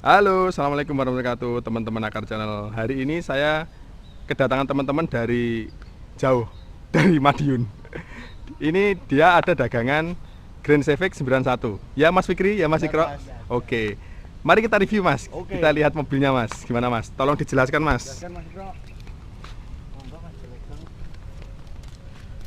Halo, assalamualaikum warahmatullahi wabarakatuh, teman-teman Akar Channel. Hari ini saya kedatangan teman-teman dari jauh, dari Madiun. Ini dia ada dagangan Grand Civic 91. Ya Mas Fikri, ya Mas Ikro. Oke, mari kita review Mas. Oke. Kita lihat mobilnya Mas. Gimana Mas? Tolong dijelaskan Mas.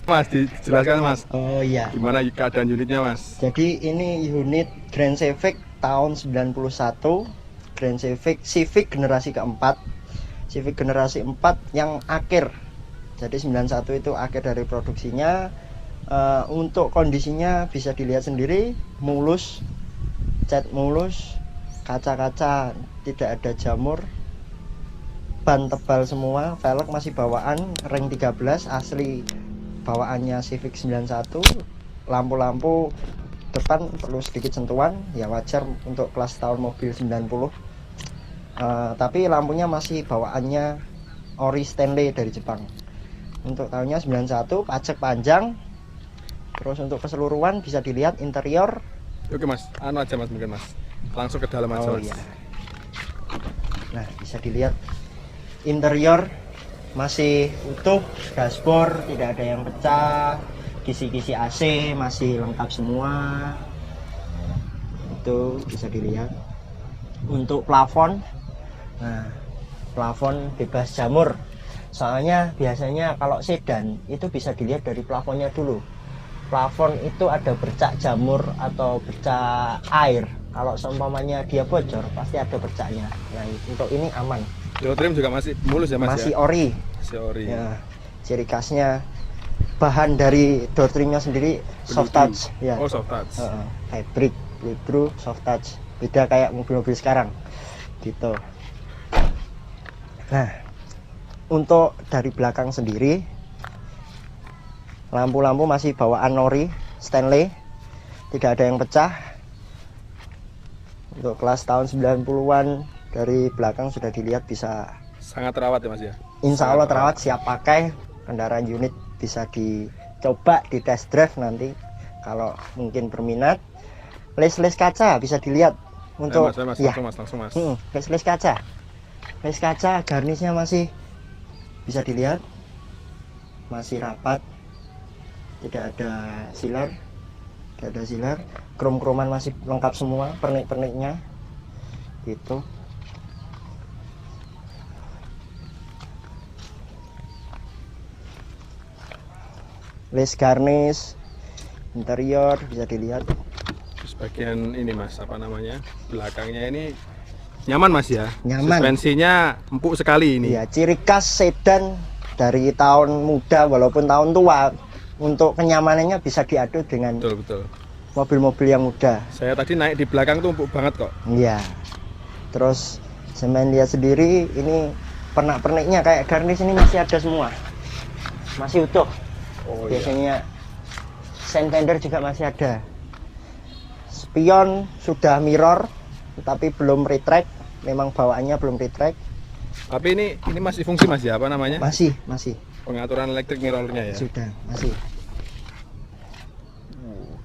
Mas, dijelaskan Mas. Oh iya. Gimana keadaan unitnya Mas? Jadi ini unit Grand Civic tahun 91, Grand Civic generasi keempat. Civic generasi 4 yang akhir. Jadi 91 itu akhir dari produksinya. Untuk kondisinya bisa dilihat sendiri, mulus, cat mulus, kaca-kaca tidak ada jamur, ban tebal semua, velg masih bawaan ring 13 asli bawaannya Civic 91. Lampu-lampu depan perlu sedikit sentuhan, ya wajar untuk kelas tahun mobil 90. Tapi lampunya masih bawaannya ori Stanley dari Jepang. Untuk tahunnya 91, pajak panjang. Terus untuk keseluruhan bisa dilihat interior. Oke Mas, anu aja Mas mungkin Mas. Langsung ke dalam aja Mas. Iya. Nah, bisa dilihat interior masih utuh, dashboard tidak ada yang pecah, kisi-kisi AC masih lengkap semua. Itu bisa dilihat. Untuk plafon, nah plafon bebas jamur. Soalnya biasanya kalau sedan itu bisa dilihat dari plafonnya dulu. Plafon itu ada bercak jamur atau bercak air. Kalau seumpamanya dia bocor pasti ada bercaknya. Nah, untuk ini aman. Door trim juga masih mulus ya Mas? Masih ya? ori. Masih ori. Ya, ciri khasnya bahan dari door trimnya sendiri soft touch. Ya. Oh, soft touch. Hybrid, Blue soft touch. Beda kayak mobil-mobil sekarang. Gitu. Nah, untuk dari belakang sendiri, lampu-lampu masih bawaan ori Stanley, tidak ada yang pecah. Untuk kelas tahun 90-an dari belakang sudah dilihat bisa Sangat terawat ya Mas ya? insya Allah terawat, siap pakai. Kendaraan unit bisa dicoba di test drive nanti kalau mungkin berminat. Les kaca bisa dilihat untuk Mas, ya. langsung mas. Les kaca. Les kaca garnisnya masih bisa dilihat. Masih rapat. Tidak ada silar. Tidak ada silar. Krom-kroman masih lengkap semua, pernik-perniknya. Gitu. Les garnish interior bisa dilihat. Terus bagian ini Mas, apa namanya? Belakangnya ini nyaman Mas ya? Nyaman. Suspensinya empuk sekali ini. Iya, ciri khas sedan dari tahun muda walaupun tahun tua. Untuk kenyamanannya bisa diadu dengan Betul. mobil-mobil yang muda. Saya tadi naik di belakang tuh empuk banget kok. Iya. Terus semen lihat sendiri, ini pernak-perniknya kayak garnish ini masih ada semua. Masih utuh. Oh Biasanya sen fender juga masih ada. Spion sudah mirror tapi belum retract, memang bawaannya belum retract. Tapi ini masih fungsi Mas ya, apa namanya? Masih. Pengaturan elektrik mirrornya ya. Sudah, masih.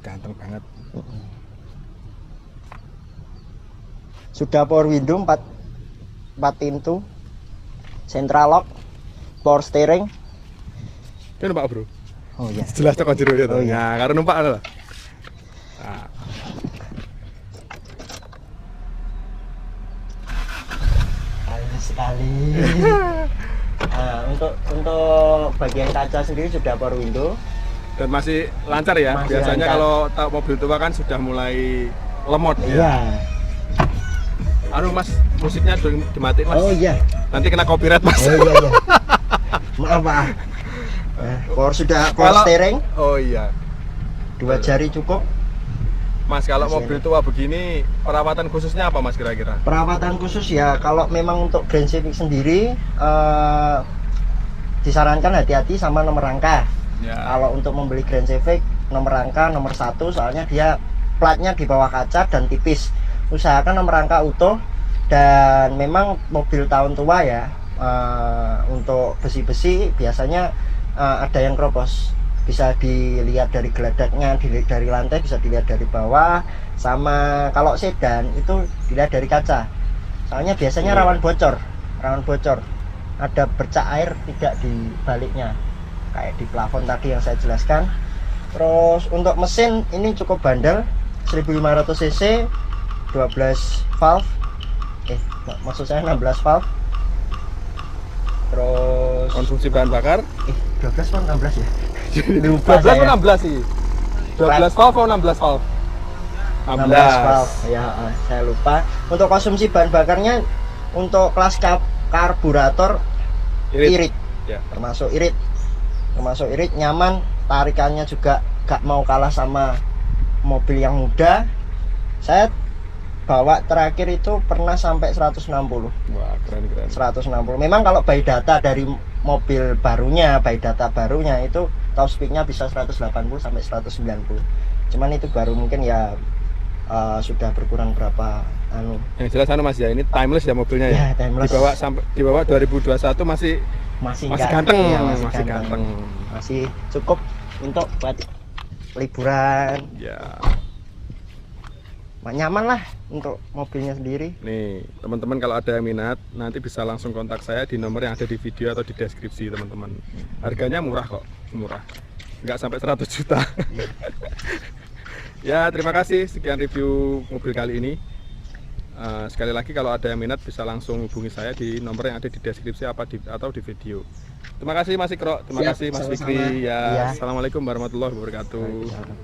Ganteng banget. Sudah power window 4 pintu. Central lock, power steering. Ini numpak bro. Oh iya. Jelas toko jero ya. Oh, iya. Nah, karena numpak adalah. Nah, Halus sekali. Nah, untuk bagian kaca sendiri sudah power window. dan masih lancar ya. Masih Biasanya lancar. kalau mobil tua kan sudah mulai lemot ya. Iya. Anu Mas, musiknya dimatiin Mas. Oh iya. Nanti kena copyright Mas. Oh iya. Maaf Pak. Sudah power Kalau- steering, Oh iya. 2 jari cukup. Mas, kalau Masih mobil tua begini perawatan khususnya apa Mas kira-kira? Perawatan khusus ya, kalau memang untuk Grand Civic sendiri disarankan hati-hati sama nomor rangka. Ya. Kalau untuk membeli Grand Civic, nomor rangka nomor 1, soalnya dia platnya di bawah kaca dan tipis. Usahakan nomor rangka utuh, dan memang mobil tahun tua ya, untuk besi-besi biasanya ada yang keropos. Bisa dilihat dari geladaknya, dari lantai bisa dilihat dari bawah. Sama kalau sedan itu dilihat dari kaca. Soalnya biasanya rawan bocor. Ada bercak air tidak di baliknya, kayak di plafon tadi yang saya jelaskan. Terus untuk mesin ini cukup bandel, 1500 cc, 12 valve, maksud saya 16 valve. Terus Konsumsi bahan bakar 12 atau 16 ya? 12 atau 16 sih? 12 valve atau 16 valve? 16 valve ya, saya lupa. Untuk konsumsi bahan bakarnya untuk kelas karburator irit. Ya. termasuk irit nyaman, tarikannya juga gak mau kalah sama mobil yang muda. Saya bawa terakhir itu pernah sampai 160. Wah, keren. 160. Memang kalau by data dari mobil barunya, itu top speednya bisa 180 sampai 190. Cuman itu baru mungkin ya sudah berkurang berapa Yang jelas Mas ya, ini timeless ya mobilnya ya. Timeless. Dibawa 2021 masih ganteng, ya, masih ganteng. Masih cukup untuk buat liburan. Ya. Nyaman lah untuk mobilnya sendiri. Nih, teman-teman kalau ada yang minat, nanti bisa langsung kontak saya di nomor yang ada di video atau di deskripsi, teman-teman. Harganya murah kok, murah. Nggak sampai 100 juta. Ya, terima kasih sekian review mobil kali ini. Sekali lagi kalau ada yang minat bisa langsung hubungi saya di nomor yang ada di deskripsi atau di video. Terima kasih Mas Ikro, terima kasih Mas Fikri. Ya, Assalamualaikum warahmatullahi wabarakatuh.